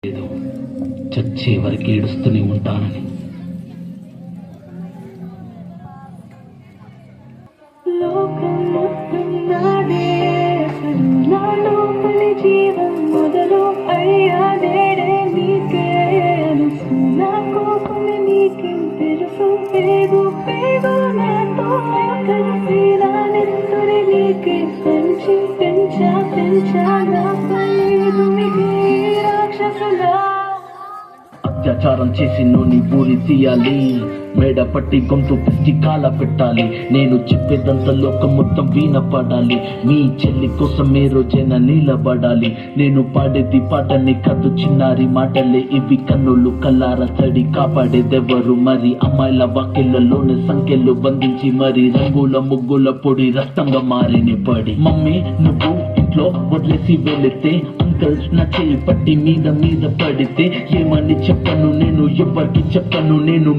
ఏదో చచ్చే వరకు ఏడుస్తూనే ఉంటానని. అత్యాచారం చేసి నోని ఊరి తీయాలి, మేడ పట్టి గొంతు పిచ్చి కాల పెట్టాలి. నేను చెప్పేదంతా లోకం మొత్తం వీణపడాలి. మీ చెల్లి కోసం ఏ రోజైనా నిలబడాలి. నేను పాడేది పాటని కాదు చిన్నారి మాటలే ఇవి. కన్నులు కల్లార తడి కాపాడేదెవరు మరి? అమ్మాయిల వాక్యలలోనే సంఖ్యలు బంధించి మరి రంగుల ముగ్గుల పొడి రక్తంగా మారిని పడి. మమ్మీ నువ్వు ఇంట్లో వదిలేసి వెళితే, అంకల్ నా చేయి పట్టి మీద మీద పడితే ఏమని చెప్పను నేను? ఎవరికి చెప్పను నేను?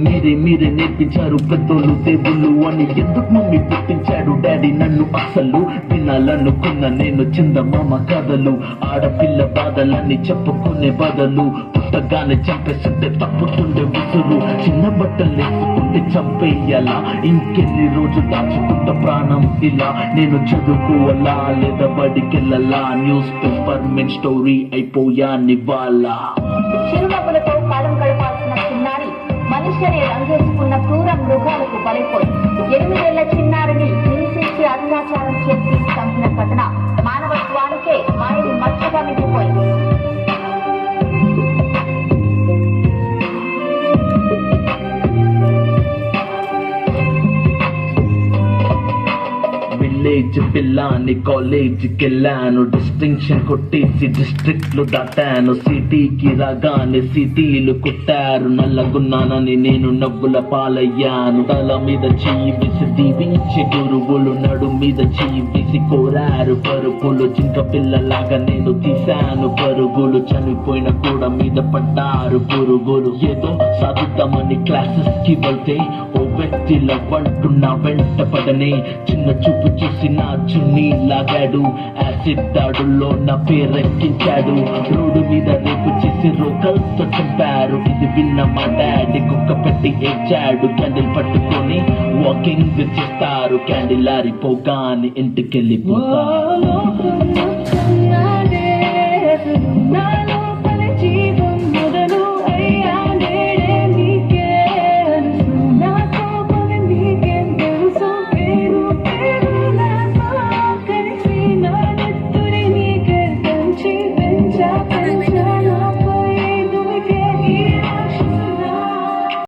మీరే నేర్పించారు పెద్దోళ్ళు దేవుళ్ళు అని. ఎందుకు మమ్మీ పుట్టించాడు డాడీ నన్ను? అసలు వినాలనుకున్న నేను చందమామ కథలు, ఆడపిల్ల బాధలన్నీ చెప్పుకునే బదులు పుట్టగానే చంపేస్తుంటే తప్పుతుండే ఉసురు. చిన్న బట్టలు వేసుకుంటే చంపేయాలా? ఇంకెన్ని రోజు దాచుకుంటా ప్రాణం ఇలా? నేను చదువుకోవాలా లేదా బడికెళ్ళాలా? న్యూస్ పేపర్ మెన్ స్టోరీ అయిపోయా నివాళ. చిరునవ్వులతో కాలం గడపాల్సిన చిన్నారి మనుష్యని రంగేసుకున్న క్రూర మృగాలకు బలైపోయి 8 ఏళ్ల చిన్నారిని హింసించి అత్యాచారం చేసి చంపిన ఘటన మానవత్వానికే మాయని మచ్చగా మిగిలిపోయింది. విలేజ్ పిల్లాని కాలేజీకి వెళ్ళాను, డిస్టింక్షన్ కొట్టేసి డిస్ట్రిక్ట్ లో దాటాను. సిటీకి రాగానే సిటీలు కొట్టారు, నల్లగున్నానని నేను నవ్వుల పాలయ్యాను. తల మీద చెయ్యి వేసి దీవించే గురువులు, నడు మీద చెయ్యి వేసి కోరారు పరుగులు. జింక పిల్లలాగా నేను తీశాను పరుగులు, చనిపోయిన కూడా మీద పడ్డారు పురుగులు. ఏదో సాధిద్దామని క్లాసెస్ కి వెళ్తే ఓ వ్యక్తి లవ్వంటున్నా వెంట పడనే. చిన్న చూపు చూసి నా చున్నీ లాగాడు, యాసిడ్ దాడుల్లో నా పేరెక్కించాడు. రోడ్డు మీద రేపు చేసి రోకల్తో చంపారు. ఇది విన్న మా డాడీ కుక్క పెట్టి ఏడ్చాడు. క్యాండిల్ పట్టుకొని వాకింగ్ చేస్తారు, క్యాండిల్ ఆరిపోగానే ఇంటికెళ్ళిపోతారు.